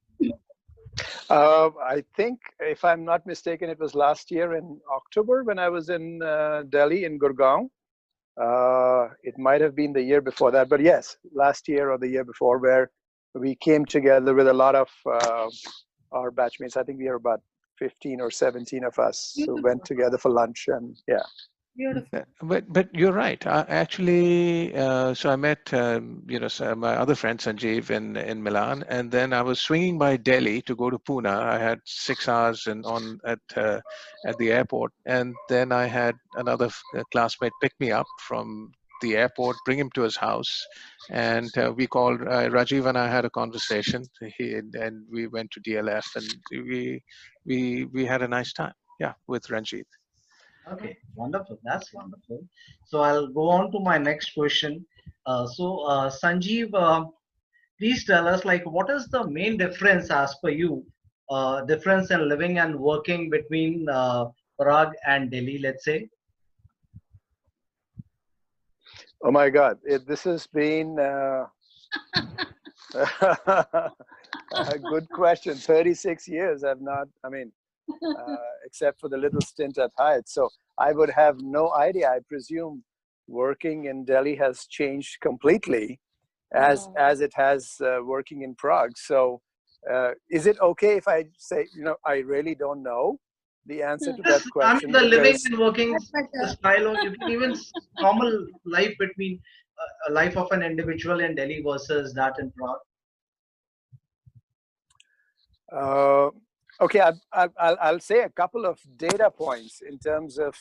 I think, if I'm not mistaken, it was last year in October when I was in Delhi, in Gurgaon. It might have been the year before that, but yes, last year or the year before, where we came together with a lot of our batchmates. I think we are about 15 or 17 of us who went together for lunch, and yeah. Beautiful. But you're right. So I met my other friend Sanjeev in Milan, and then I was swinging by Delhi to go to Pune. I had 6 hours at the airport, and then I had another classmate pick me up from the airport, bring him to his house, and we called. Rajiv and I had a conversation. And we went to DLF, and we had a nice time. Yeah, with Ranjit. Okay, wonderful. That's wonderful. So I'll go on to my next question. Sanjeev, please tell us, like, what is the main difference as per you, difference in living and working between Prague and Delhi, let's say? Oh my God, this has been a good question. 36 years I've not, except for the little stint at Hyatt. So I would have no idea. I presume working in Delhi has changed completely as it has working in Prague. So is it okay if I say, I really don't know the answer to that question? I mean, the living and working style, or you can even normal life between a life of an individual in Delhi versus that in Prague. Okay, I'll say a couple of data points in terms of,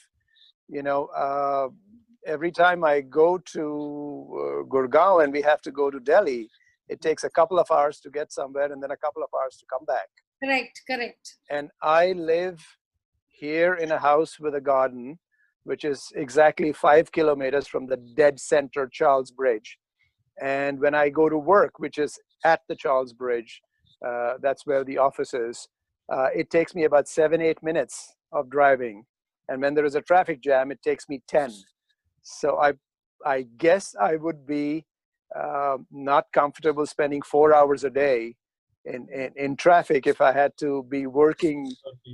every time I go to Gurgaon and we have to go to Delhi, it takes a couple of hours to get somewhere and then a couple of hours to come back. Correct. And I live here in a house with a garden, which is exactly 5 kilometers from the dead center Charles Bridge. And when I go to work, which is at the Charles Bridge, that's where the office is, it takes me about 7-8 minutes of driving. And when there is a traffic jam, it takes me 10. So I guess I would be not comfortable spending 4 hours a day in traffic if I had to be working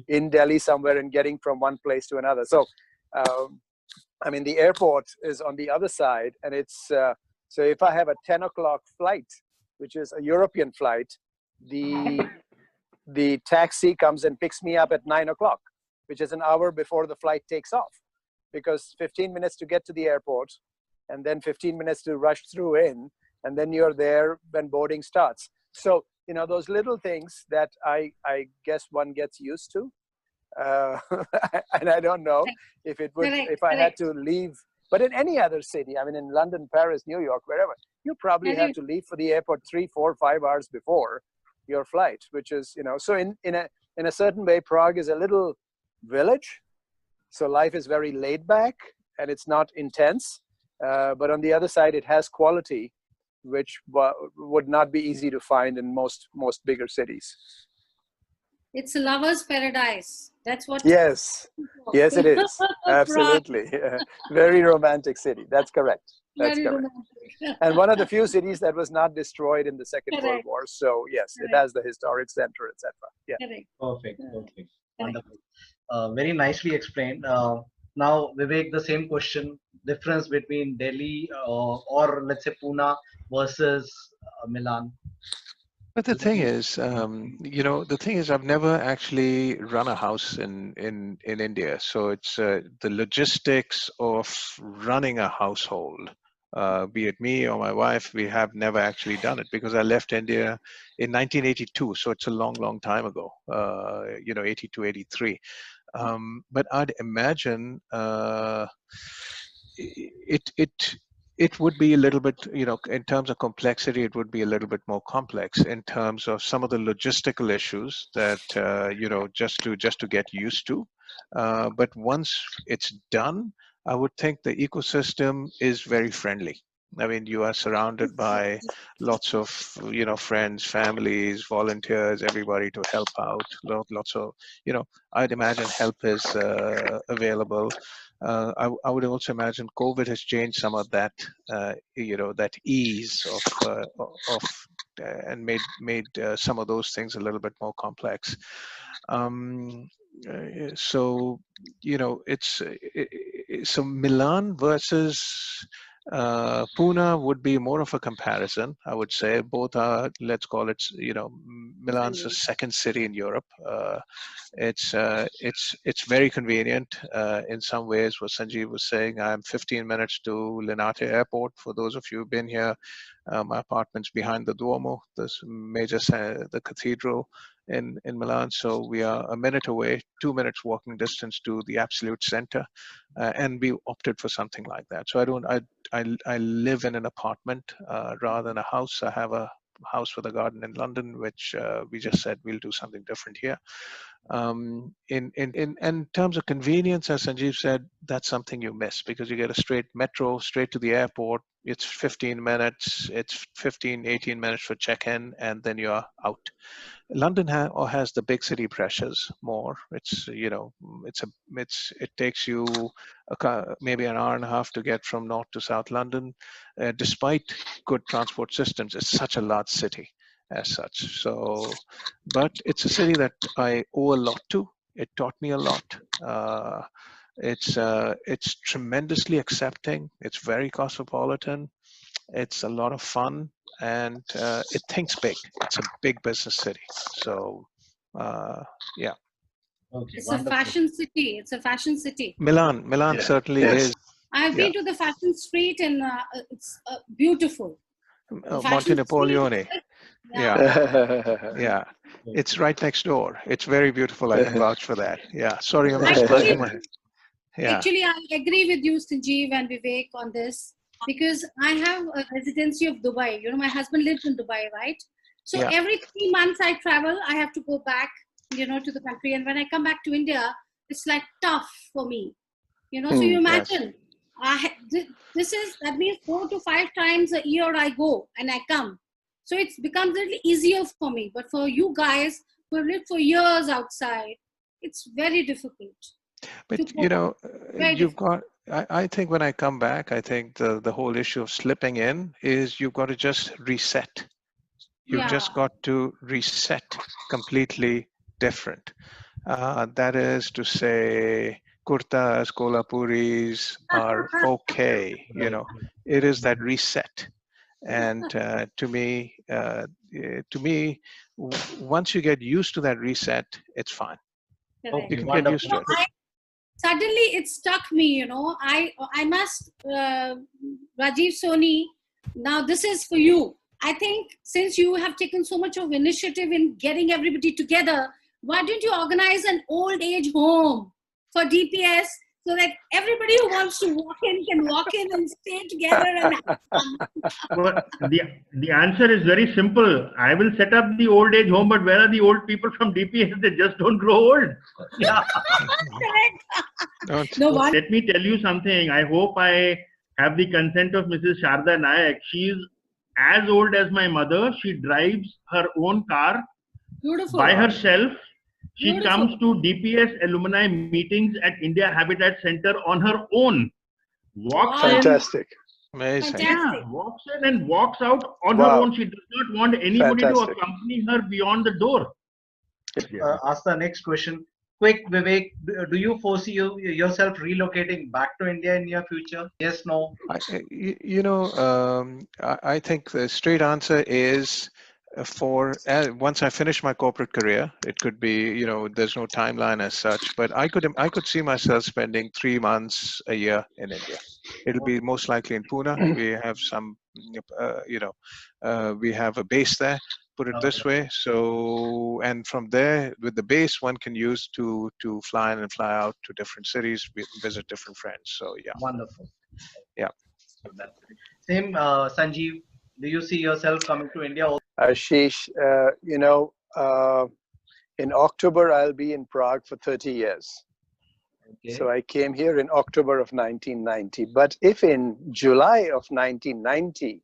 in Delhi somewhere and getting from one place to another. So, the airport is on the other side, and it's, so if I have a 10 o'clock flight, which is a European flight, the taxi comes and picks me up at 9 o'clock, which is an hour before the flight takes off, because 15 minutes to get to the airport and then 15 minutes to rush through in, and then you're there when boarding starts. So, those little things that I guess one gets used to. And I don't know if it would, if I had to leave, but in any other city, in London, Paris, New York, wherever, you probably have to leave for the airport 3, 4, 5 hours before your flight, which is, so in a certain way, Prague is a little village, So life is very laid back and it's not intense. But on the other side, it has quality, which would not be easy to find in most bigger cities. It's a lover's paradise. That's what. Yes, yes, it is. Absolutely. Very romantic city. That's correct. That's Very correct. romantic. And one of the few cities that was not destroyed in the Second World Correct. War. So yes, it Correct. has the historic center, etc. Yeah. Correct. Perfect. Yeah. Perfect. Wonderful. Very nicely explained. Now, Vivek, the same question. Difference between Delhi or let's say Pune versus Milan. But the thing is, the thing is, I've never actually run a house in India. So it's the logistics of running a household, be it me or my wife, we have never actually done it because I left India in 1982. So it's a long, long time ago, 82, 83. But I'd imagine it would be a little bit, in terms of complexity, it would be a little bit more complex in terms of some of the logistical issues that, just to get used to. But once it's done, I would think the ecosystem is very friendly. I mean, you are surrounded by lots of, friends, families, volunteers, everybody to help out. Lots of, I'd imagine help is available. I would also imagine COVID has changed some of that, that ease and made some of those things a little bit more complex. So so Milan versus Pune would be more of a comparison, I would say. Both are, let's call it, Milan's a second city in Europe. It's very convenient in some ways. What Sanjeev was saying, I'm 15 minutes to Linate Airport. For those of you who've been here, my apartment's behind the Duomo, this the cathedral in Milan. So we are a minute away, 2 minutes walking distance to the absolute center, and we opted for something like that. So I live in an apartment rather than a house. I have a house with a garden in London, which we just said we'll do something different here. In terms of convenience, as Sanjeev said, that's something you miss because you get a straight metro straight to the airport. It's 15 minutes, it's 18 minutes for check-in, and then you're out. London has the big city pressures more. It's it takes you maybe an hour and a half to get from north to south London, despite good transport systems. It's such a large city as such. So, but it's a city that I owe a lot to. It taught me a lot. It's tremendously accepting. It's very cosmopolitan. It's a lot of fun, and it thinks big. It's a big business city. So, yeah. Okay, It's wonderful. a fashion city. It's a fashion city. Milan certainly is. I've been to the fashion street and it's beautiful. Monte Napoleone. Yeah. Yeah. It's right next door. It's very beautiful. I can vouch for that. Yeah. Sorry, I'm just Actually, plugging my. Yeah. Actually, I agree with you, Sanjeev and Vivek, on this because I have a residency of Dubai. You know, my husband lives in Dubai, right? So Yeah. every 3 months I travel, I have to go back, to the country. And when I come back to India, it's like tough for me. So you imagine, that means 4 to 5 times a year I go and I come. So it becomes a little easier for me. But for you guys who have lived for years outside, it's very difficult. But you've got. I think when I come back, I think the whole issue of slipping in is you've got to just reset. You've just got to reset completely different. That is to say, kurtas, kolapuris are okay. It is that reset. And to me, once you get used to that reset, it's fine. Correct. You can get used to it. Suddenly it struck me, I must, Rajiv Soni, now this is for you. I think since you have taken so much of initiative in getting everybody together, why don't you organize an old age home for DPS so that everybody who wants to walk in can walk in and stay together and have fun. Well, the answer is very simple. I will set up the old age home, but where are the old people from DPS? They just don't grow old. Yeah. Correct. No one. Let me tell you something. I hope I have the consent of Mrs. Sharda Nayak. She's as old as my mother. She drives her own car Beautiful. by herself. She Beautiful. comes to DPS alumni meetings at India Habitat Center on her own. Walks Wow. in, Fantastic. Amazing. Fantastic. walks in and walks out on her Wow. own. She does not want anybody Fantastic. to accompany her beyond the door. Ask the next question. Quick, Vivek, do you foresee yourself relocating back to India in near future? Yes, no? I think the straight answer is once I finish my corporate career, it could be, there's no timeline as such, but I could see myself spending 3 months a year in India. It'll be most likely in Pune. We have some, we have a base there, put it this way. So, and from there, with the base, one can use to fly in and fly out to different cities, visit different friends. So, yeah. Wonderful. Yeah. Same, Sanjeev, do you see yourself coming to India also? Ashish, in October, I'll be in Prague for 30 years. Okay. So I came here in October of 1990. But if in July of 1990,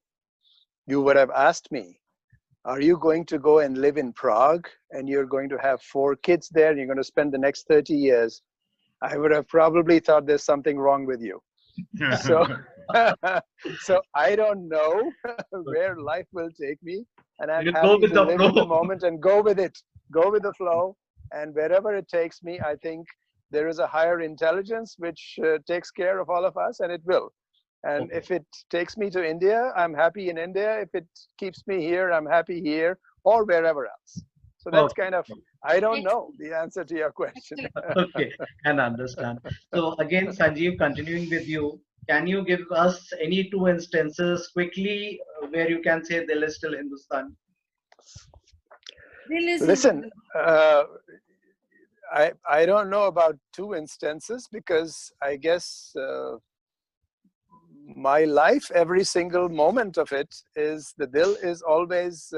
you would have asked me, are you going to go and live in Prague and you're going to have 4 kids there and you're going to spend the next 30 years, I would have probably thought there's something wrong with you. So, so I don't know where life will take me, and I'm happy to live in the moment and go with it, go with the flow, and wherever it takes me, I think there is a higher intelligence which takes care of all of us, and it will. And if it takes me to India, I'm happy in India. If it keeps me here, I'm happy here, or wherever else. So that's kind of, I don't know the answer to your question. Okay, can understand. So again, Sanjeev, continuing with you, can you give us any 2 instances quickly where you can say Dil is still Hindustani? Listen, I don't know about 2 instances because I guess my life, every single moment of it is, the Dil is always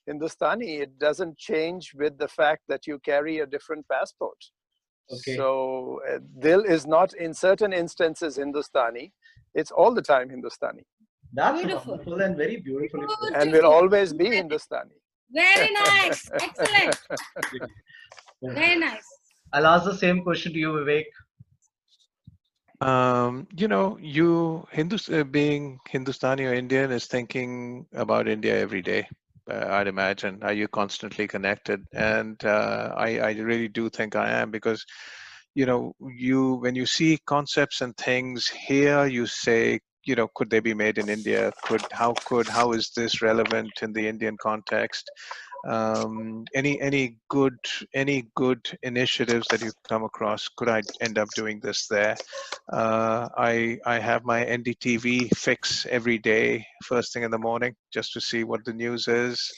Hindustani. It doesn't change with the fact that you carry a different passport. Okay. So Dil is not in certain instances Hindustani. It's all the time Hindustani. That's wonderful and very beautiful. And will always be Hindustani. Very nice. Excellent. Very nice. I'll ask the same question to you, Vivek. Being Hindustani or Indian is thinking about India every day. I'd imagine. Are you constantly connected? And I really do think I am, because when you see concepts and things here, you say, could they be made in India? How is this relevant in the Indian context? Any good initiatives that you come across, could I end up doing this there? I have my NDTV fix every day, first thing in the morning, just to see what the news is,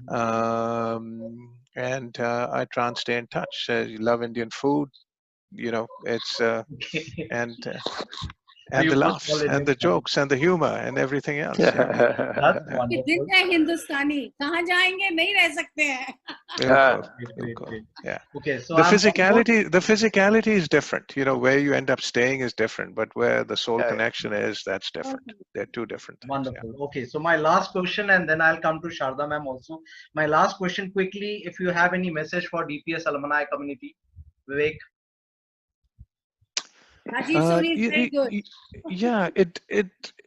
and I try and stay in touch. You love Indian food, it's and the laughs and the jokes and the humor and everything else. That's wonderful. Hindustani. कहाँ जाएंगे? नहीं रह सकते हैं. Yeah. Okay. So the physicality is different. Where you end up staying is different, but where the soul connection is, that's different. They're 2 different things. Wonderful. Okay. So my last question, and then I'll come to Sharda ma'am also. My last question quickly, if you have any message for DPS alumni community, Vivek. Very good. Yeah,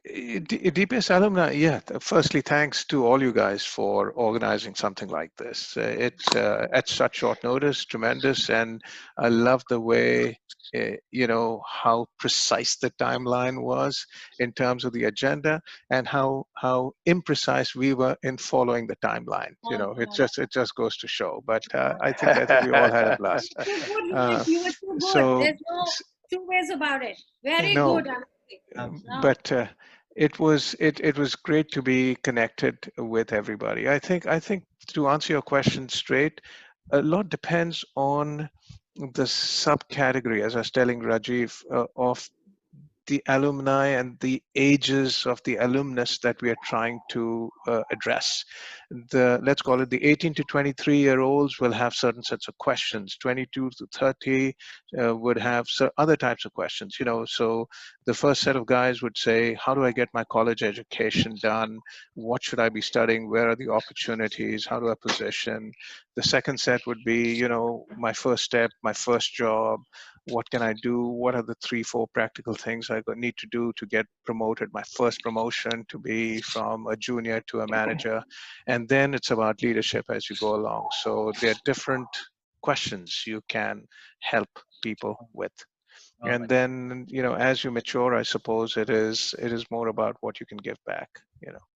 DPS Alumni, firstly, thanks to all you guys for organizing something like this. It's at such short notice, tremendous, and I love the way, how precise the timeline was in terms of the agenda, and how imprecise we were in following the timeline. It just goes to show. But I think we all had a blast. You were too good. There's no 2 ways about it. Very good. But it was great to be connected with everybody. I think to answer your question straight, a lot depends on the subcategory, as I was telling Rajiv, of the alumni and the ages of the alumnus that we are trying to address. Let's call it the 18 to 23-year-olds will have certain sets of questions. 22 to 30 would have other types of questions. So the first set of guys would say, how do I get my college education done? What should I be studying? Where are the opportunities? How do I position? The second set would be, my first step, my first job. What can I do? What are the 3-4 practical things I need to do to get promoted? My first promotion to be from a junior to a manager. And then it's about leadership as you go along. So there are different questions you can help people with. And then, as you mature, I suppose it is more about what you can give back,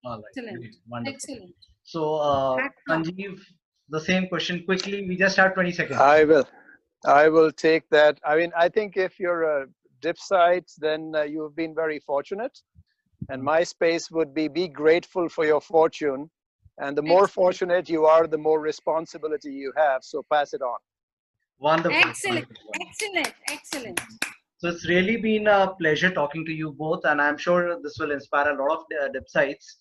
All right. Excellent. Great. Wonderful. Excellent. So, Hats off. Sanjeev, the same question quickly. We just have 20 seconds. I will take that. I mean, I think if you're a dip site, then you've been very fortunate. And my space would be grateful for your fortune. And the more fortunate you are, the more responsibility you have. So pass it on. Wonderful. Excellent. Wonderful. Excellent. Excellent. So it's really been a pleasure talking to you both. And I'm sure this will inspire a lot of dip sites.